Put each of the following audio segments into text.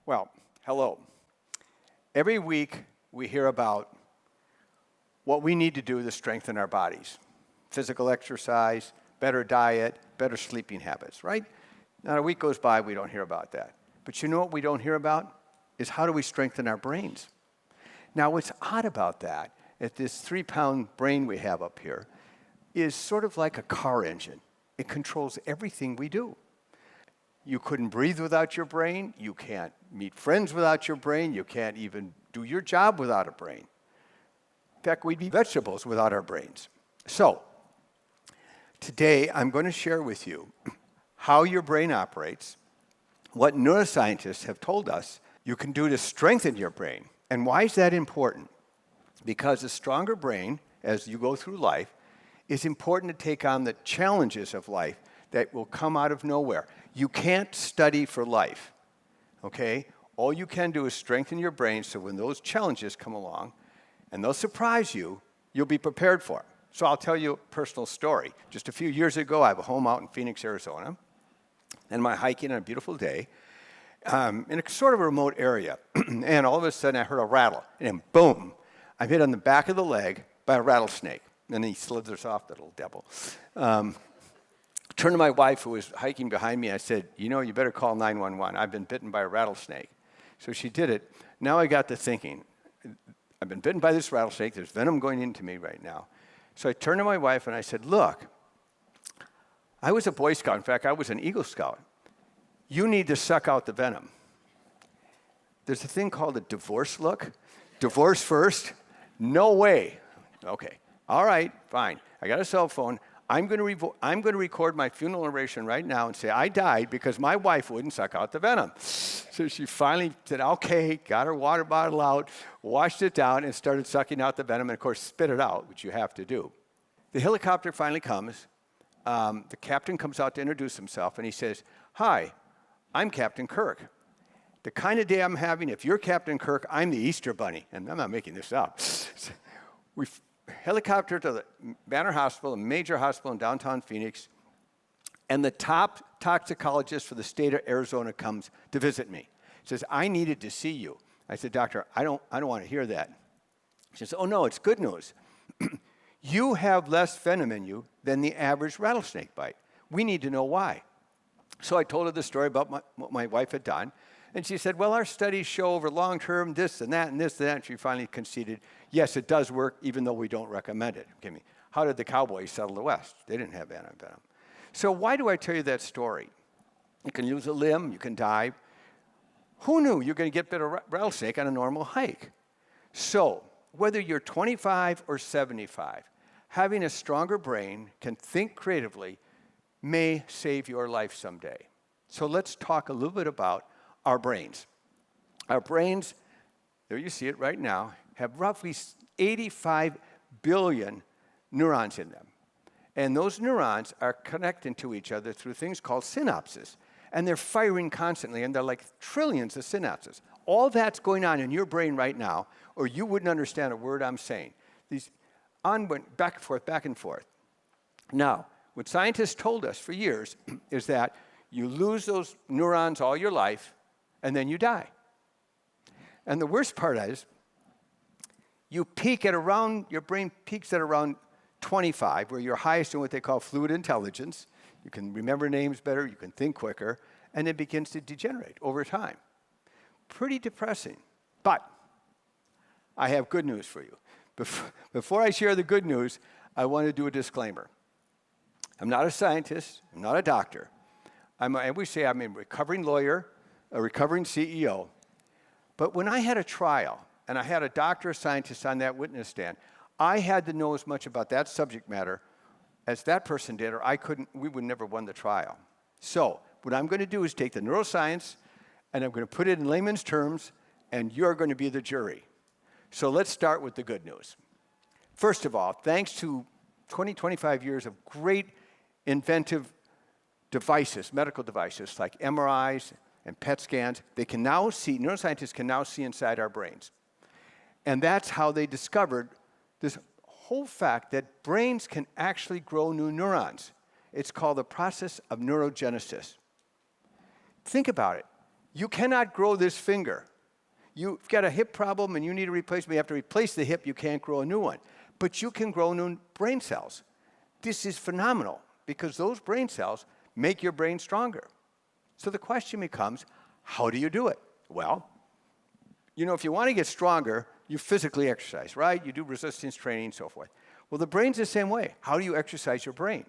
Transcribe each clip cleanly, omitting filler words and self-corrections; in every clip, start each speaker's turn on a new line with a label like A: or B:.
A: Well, hello. Every week we hear about what we need to do to strengthen our bodies. Physical exercise, better diet, better sleeping habits, right? Not a week goes by, we don't hear about that. But you know what we don't hear about? Is how do we strengthen our brains? Now, what's odd about that is this 3-pound brain we have up here is sort of like a car engine. It controls everything we do. You couldn't breathe without your brain. You can't meet friends without your brain. You can't even do your job without a brain. In fact, we'd be vegetables without our brains. So, today I'm going to share with you how your brain operates, what neuroscientists have told us you can do to strengthen your brain. And why is that important? Because a stronger brain, as you go through life, is important to take on the challenges of life that will come out of nowhere. You can't study for life, okay? All you can do is strengthen your brain so when those challenges come along, and they'll surprise you, you'll be prepared for them. So I'll tell you a personal story. Just a few years ago, I have a home out in Phoenix, Arizona, and I'm hiking on a beautiful day in a sort of a remote area. And all of a sudden, I heard a rattle, and then boom, I'm hit on the back of the leg by a rattlesnake. And then he slithers off, that little devil. Turned to my wife, who was hiking behind me. I said, you know, you better call 911. I've been bitten by a rattlesnake. So she did it. Now I got to thinking, I've been bitten by this rattlesnake. There's venom going into me right now. So I turned to my wife and I said, look, I was a Boy Scout. In fact, I was an Eagle Scout. You need to suck out the venom. There's a thing called a divorce look. Divorce first? No way. Okay. All right, fine. I got a cell phone. I'm going to record my funeral oration right now and say I died because my wife wouldn't suck out the venom. So she finally said, okay, got her water bottle out, washed it down, and started sucking out the venom, and of course spit it out, which you have to do. The helicopter finally comes. The captain comes out to introduce himself, and he says, hi, I'm Captain Kirk. The kind of day I'm having, if you're Captain Kirk, I'm the Easter Bunny. And I'm not making this up. We helicopter to the Banner Hospital, a major hospital in downtown Phoenix, and the top toxicologist for the state of Arizona comes to visit me. He says, I needed to see you. I said, doctor, I don't want to hear that. She says, oh no, it's good news. You have less venom in you than the average rattlesnake bite. We need to know why. So I told her the story about what my wife had done. And she said, well, our studies show over long term this and that and this and that. And she finally conceded, yes, it does work, even though we don't recommend it. Okay, how did the cowboys settle the West? They didn't have venom. So why do I tell you that story? You can lose a limb, you can die. Who knew you're going to get bit of rattlesnake on a normal hike? So whether you're 25 or 75, having a stronger brain can think creatively may save your life someday. So let's talk a little bit about our brains. Our brains, there you see it right now, have roughly 85 billion neurons in them. And those neurons are connecting to each other through things called synapses. And they're firing constantly, and they're like trillions of synapses. All that's going on in your brain right now, or you wouldn't understand a word I'm saying. These back and forth, back and forth. Now, what scientists told us for years is that you lose those neurons all your life, and then you die. And the worst part is, your brain peaks at around 25, where you're highest in what they call fluid intelligence. You can remember names better, you can think quicker, and it begins to degenerate over time. Pretty depressing. But I have good news for you. Before I share the good news, I want to do a disclaimer. I'm not a scientist, I'm not a doctor. I'm a recovering lawyer, a recovering CEO. But when I had a trial, and I had a doctor, a scientist on that witness stand, I had to know as much about that subject matter as that person did, or we would never won the trial. So what I'm going to do is take the neuroscience, and I'm going to put it in layman's terms, and you're going to be the jury. So let's start with the good news. First of all, thanks to 25 years of great inventive devices, medical devices like MRIs and PET scans, neuroscientists can now see inside our brains. And that's how they discovered this whole fact that brains can actually grow new neurons. It's called the process of neurogenesis. Think about it. You cannot grow this finger. You've got a hip problem and you need a replacement. You have to replace the hip. You can't grow a new one. But you can grow new brain cells. This is phenomenal because those brain cells make your brain stronger. So the question becomes, how do you do it? Well, if you want to get stronger, you physically exercise, right? You do resistance training and so forth. Well, the brain's the same way. How do you exercise your brain?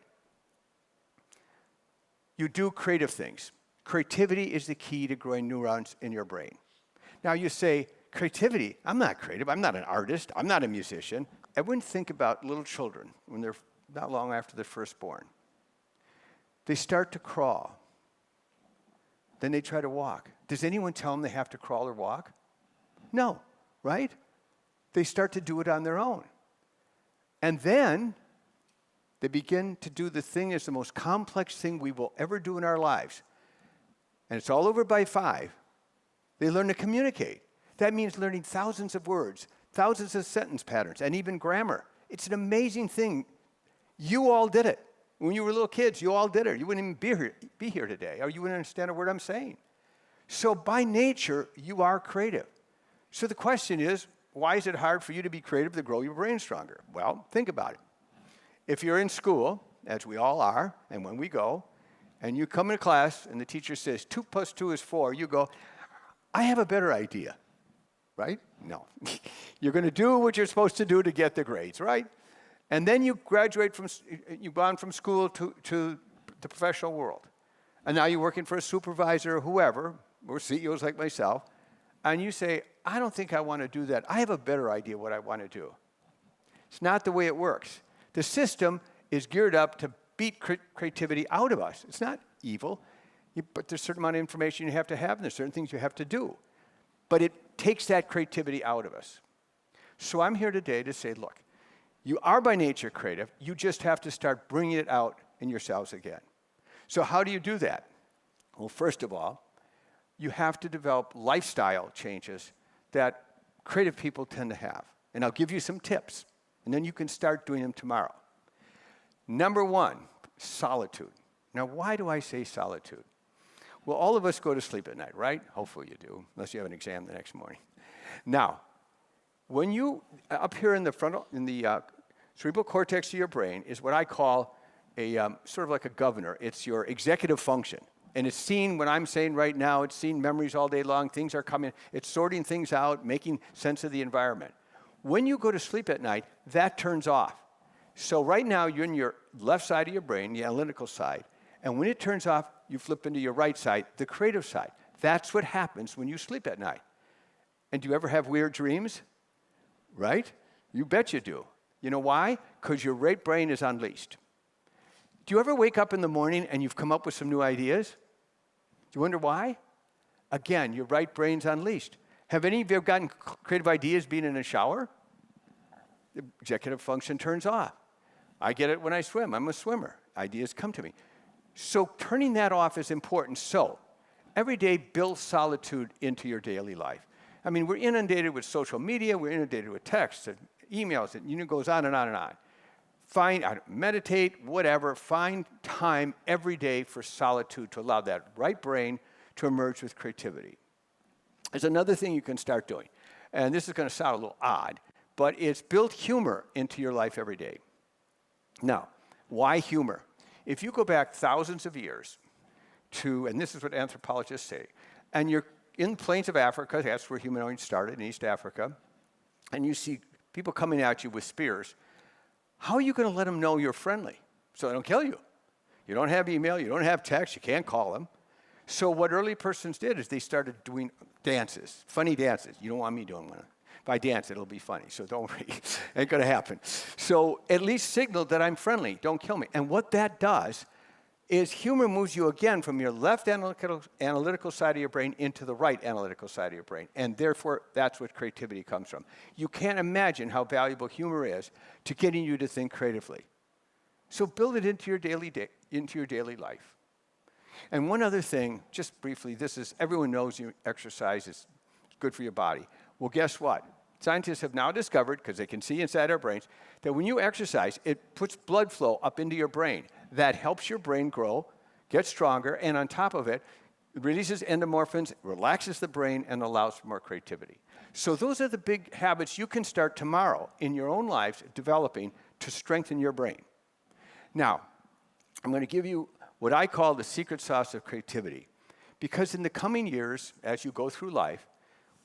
A: You do creative things. Creativity is the key to growing neurons in your brain. Now you say, creativity, I'm not creative, I'm not an artist, I'm not a musician. Everyone think about little children when they're not long after they're first born. They start to crawl. Then they try to walk. Does anyone tell them they have to crawl or walk? No, right? They start to do it on their own. And then they begin to do the thing that's the most complex thing we will ever do in our lives. And it's all over by 5. They learn to communicate. That means learning thousands of words, thousands of sentence patterns, and even grammar. It's an amazing thing. You all did it. When you were little kids, you all did it. You wouldn't even be here today, or you wouldn't understand a word I'm saying. So by nature, you are creative. So the question is, why is it hard for you to be creative to grow your brain stronger? Well, think about it. If you're in school, as we all are, and when we go, and you come into class and the teacher says 2 + 2 is 4, you go, I have a better idea, right? No. You're going to do what you're supposed to do to get the grades, right? And then you graduate you've gone from school to the professional world. And now you're working for a supervisor or whoever, or CEOs like myself, and you say, I don't think I want to do that. I have a better idea what I want to do. It's not the way it works. The system is geared up to beat creativity out of us. It's not evil, but there's a certain amount of information you have to have, and there's certain things you have to do. But it takes that creativity out of us. So I'm here today to say, look, you are by nature creative. You just have to start bringing it out in yourselves again. So how do you do that? Well, first of all, you have to develop lifestyle changes that creative people tend to have. And I'll give you some tips, and then you can start doing them tomorrow. Number 1, solitude. Now, why do I say solitude? Well, all of us go to sleep at night, right? Hopefully you do, unless you have an exam the next morning. Now, when you, up here in the frontal, in the cerebral cortex of your brain is what I call a sort of like a governor. It's your executive function. And it's seen what I'm saying right now. It's seen memories all day long. Things are coming. It's sorting things out, making sense of the environment. When you go to sleep at night, that turns off. So right now, you're in your left side of your brain, the analytical side. And when it turns off, you flip into your right side, the creative side. That's what happens when you sleep at night. And do you ever have weird dreams? Right? You bet you do. You know why? Because your right brain is unleashed. Do you ever wake up in the morning and you've come up with some new ideas? Do you wonder why? Again, your right brain's unleashed. Have any of you gotten creative ideas being in a shower? The executive function turns off. I get it when I swim. I'm a swimmer. Ideas come to me. So turning that off is important. So every day, build solitude into your daily life. I mean, we're inundated with social media. We're inundated with texts and emails. And it goes on and on and on. Meditate, whatever. Find time every day for solitude to allow that right brain to emerge with creativity. There's another thing you can start doing. And this is going to sound a little odd, but it's build humor into your life every day. Now, why humor? If you go back thousands of years to, and this is what anthropologists say, and you're in the plains of Africa, that's where humanoids started, in East Africa, and you see people coming at you with spears, how are you going to let them know you're friendly so they don't kill you? You don't have email, you don't have text, you can't call them. So what early persons did is they started doing dances, funny dances. You don't want me doing one. If I dance, it'll be funny, so don't worry. Ain't going to happen. So at least signal that I'm friendly. Don't kill me. And what that does is humor moves you again from your left analytical side of your brain into the right analytical side of your brain. And therefore, that's what creativity comes from. You can't imagine how valuable humor is to getting you to think creatively. So build it into your daily life. And one other thing, just briefly, everyone knows exercise is good for your body. Well, guess what? Scientists have now discovered, because they can see inside our brains, that when you exercise, it puts blood flow up into your brain. That helps your brain grow, get stronger, and on top of it, It releases endorphins, relaxes the brain, and allows for more creativity. So those are the big habits you can start tomorrow in your own lives developing to strengthen your brain. Now, I'm going to give you what I call the secret sauce of creativity. Because in the coming years, as you go through life,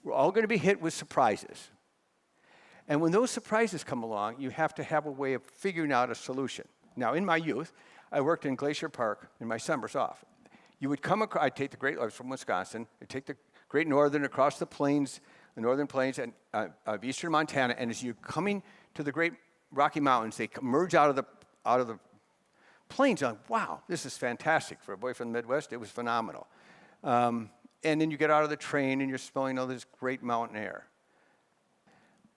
A: we're all going to be hit with surprises. And when those surprises come along, you have to have a way of figuring out a solution. Now, in my youth, I worked in Glacier Park in my summers off. You would come across, I'd take the Great, I was from Wisconsin, I'd take the Great Northern across the plains, the northern plains of eastern Montana, and as you're coming to the Great Rocky Mountains, they emerge out of the plains. I'm like, wow, this is fantastic. For a boy from the Midwest, it was phenomenal. And then you get out of the train and you're smelling all this great mountain air.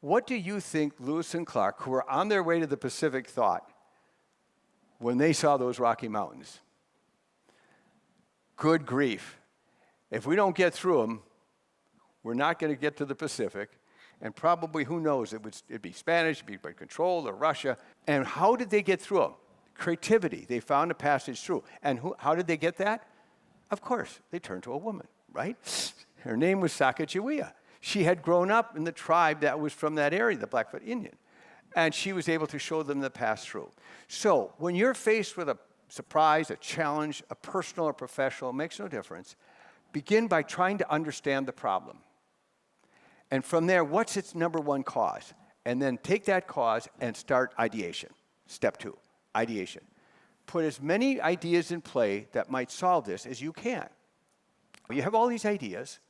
A: What do you think Lewis and Clark, who were on their way to the Pacific, thought when they saw those Rocky Mountains? Good grief. If we don't get through them, we're not going to get to the Pacific. And probably, who knows, it'd be Spanish, it'd be by control, or Russia. And how did they get through them? Creativity. They found a passage through. And how did they get that? Of course, they turned to a woman, right? Her name was Sacagawea. She had grown up in the tribe that was from that area, the Blackfoot Indian. And she was able to show them the path through. So when you're faced with a surprise, a challenge, a personal or professional, it makes no difference. Begin by trying to understand the problem. And from there, what's its number one cause? And then take that cause and start ideation. Step 2, ideation. Put as many ideas in play that might solve this as you can. When you have all these ideas,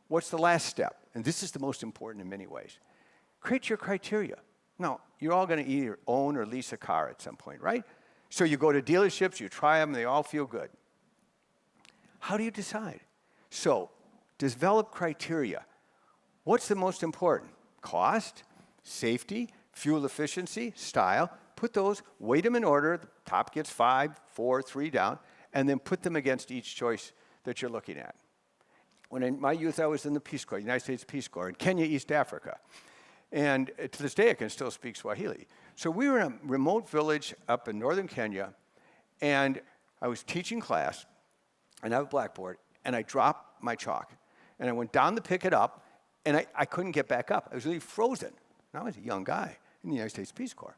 A: what's the last step? And this is the most important in many ways. Create your criteria. Now, you're all going to either own or lease a car at some point, right? So you go to dealerships, you try them, they all feel good. How do you decide? So, develop criteria. What's the most important? Cost, safety, fuel efficiency, style. Put those, weight them in order. The top gets 5, 4, 3 down, and then put them against each choice that you're looking at. When in my youth, I was in the Peace Corps, United States Peace Corps, in Kenya, East Africa. And to this day, I can still speak Swahili. So we were in a remote village up in northern Kenya, and I was teaching class, and I have a blackboard, and I dropped my chalk. And I went down to pick it up, and I couldn't get back up. I was really frozen. And I was a young guy in the United States Peace Corps.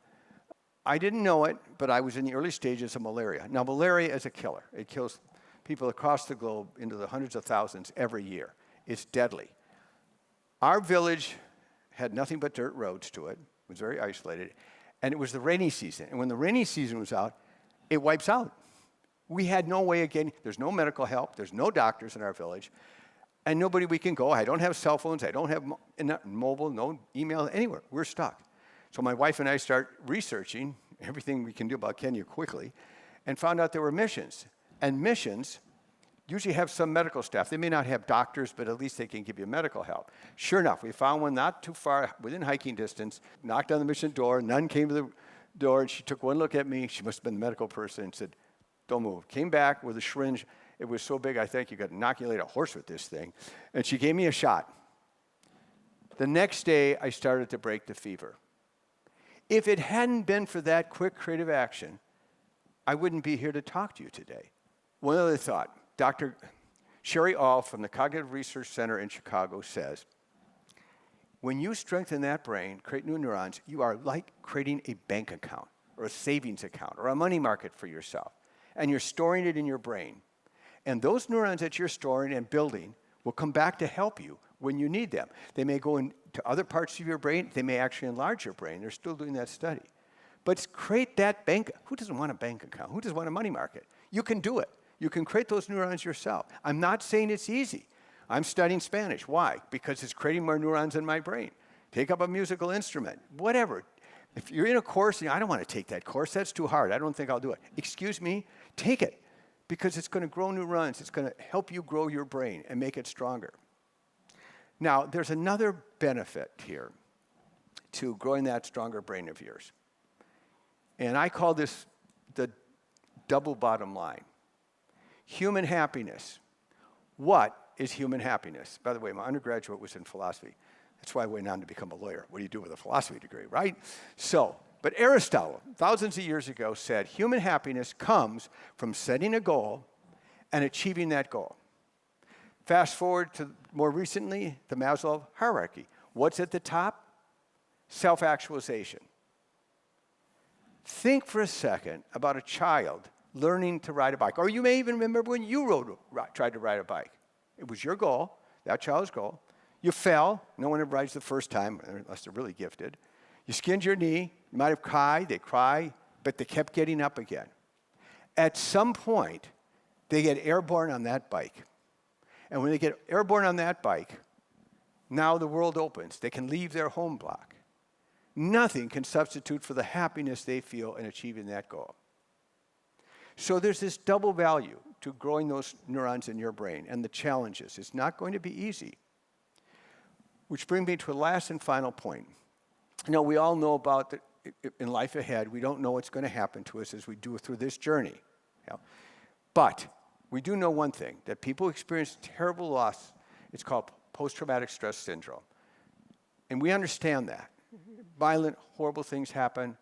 A: I didn't know it, but I was in the early stages of malaria. Now, malaria is a killer. It kills people across the globe into the hundreds of thousands every year. It's deadly. Our village had nothing but dirt roads to it. It was very isolated. And it was the rainy season. And when the rainy season was out, it wipes out. We had no way of getting, there's no medical help, there's no doctors in our village, and nobody we can go. I don't have cell phones, I don't have mobile, no email, anywhere. We're stuck. So my wife and I start researching everything we can do about Kenya quickly and found out there were missions. And missions usually have some medical staff. They may not have doctors, but at least they can give you medical help. Sure enough, we found one not too far, within hiking distance, knocked on the mission door, none came to the door, and she took one look at me. She must have been the medical person and said, don't move. Came back with a syringe. It was so big, I think you could inoculate a horse with this thing. And she gave me a shot. The next day, I started to break the fever. If it hadn't been for that quick creative action, I wouldn't be here to talk to you today. One other thought. Dr. Sherry All from the Cognitive Research Center in Chicago says, when you strengthen that brain, create new neurons, you are like creating a bank account or a savings account or a money market for yourself. And you're storing it in your brain. And those neurons that you're storing and building will come back to help you when you need them. They may go into other parts of your brain. They may actually enlarge your brain. They're still doing that study. But create that bank. Who doesn't want a bank account? Who doesn't want a money market? You can do it. You can create those neurons yourself. I'm not saying it's easy. I'm studying Spanish. Why? Because it's creating more neurons in my brain. Take up a musical instrument, whatever. If you're in a course and I don't want to take that course, that's too hard. I don't think I'll do it. Excuse me, take it. Because it's going to grow neurons. It's going to help you grow your brain and make it stronger. Now, there's another benefit here to growing that stronger brain of yours. And I call this the double bottom line. Human happiness. What is human happiness? By the way, my undergraduate was in philosophy. That's why I went on to become a lawyer. What do you do with a philosophy degree, right? But Aristotle, thousands of years ago, said human happiness comes from setting a goal and achieving that goal. Fast forward to more recently, the Maslow hierarchy. What's at the top? Self-actualization. Think for a second about a child learning to ride a bike. Or you may even remember when you tried to ride a bike. It was your goal, that child's goal. You fell. No one ever rides the first time, unless they're really gifted. You skinned your knee. You might have cried. They cry, but they kept getting up again. At some point, they get airborne on that bike. And when they get airborne on that bike, now the world opens. They can leave their home block. Nothing can substitute for the happiness they feel in achieving that goal. So there's this double value to growing those neurons in your brain and the challenges. It's not going to be easy. Which brings me to a last and final point. You know, we all know about in life ahead, we don't know what's going to happen to us as we do through this journey. You know? But we do know one thing, that people experience terrible loss. It's called post-traumatic stress syndrome. And we understand that. Violent, horrible things happen.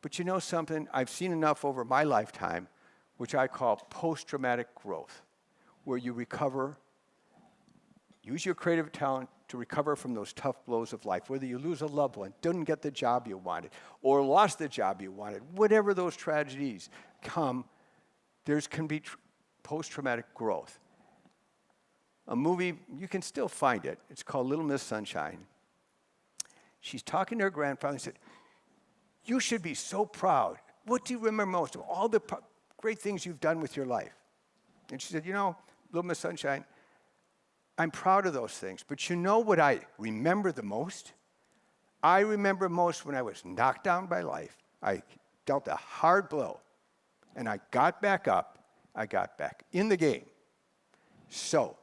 A: But you know something? I've seen enough over my lifetime, which I call post-traumatic growth, where you recover, use your creative talent to recover from those tough blows of life, whether you lose a loved one, didn't get the job you wanted, or lost the job you wanted, whatever those tragedies come, there can be post-traumatic growth. A movie, you can still find it. It's called Little Miss Sunshine. She's talking to her grandfather and said, "You should be so proud. What do you remember most of all the great things you've done with your life?" And she said, "You know, Little Miss Sunshine, I'm proud of those things, but you know what I remember the most? I remember most when I was knocked down by life. I dealt a hard blow, and I got back up. I got back in the game." So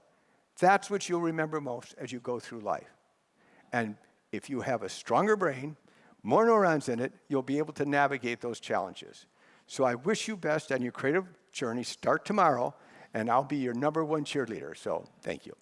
A: that's what you'll remember most as you go through life. And if you have a stronger brain, more neurons in it, you'll be able to navigate those challenges. So I wish you best on your creative journey. Start tomorrow, and I'll be your #1 cheerleader. So thank you.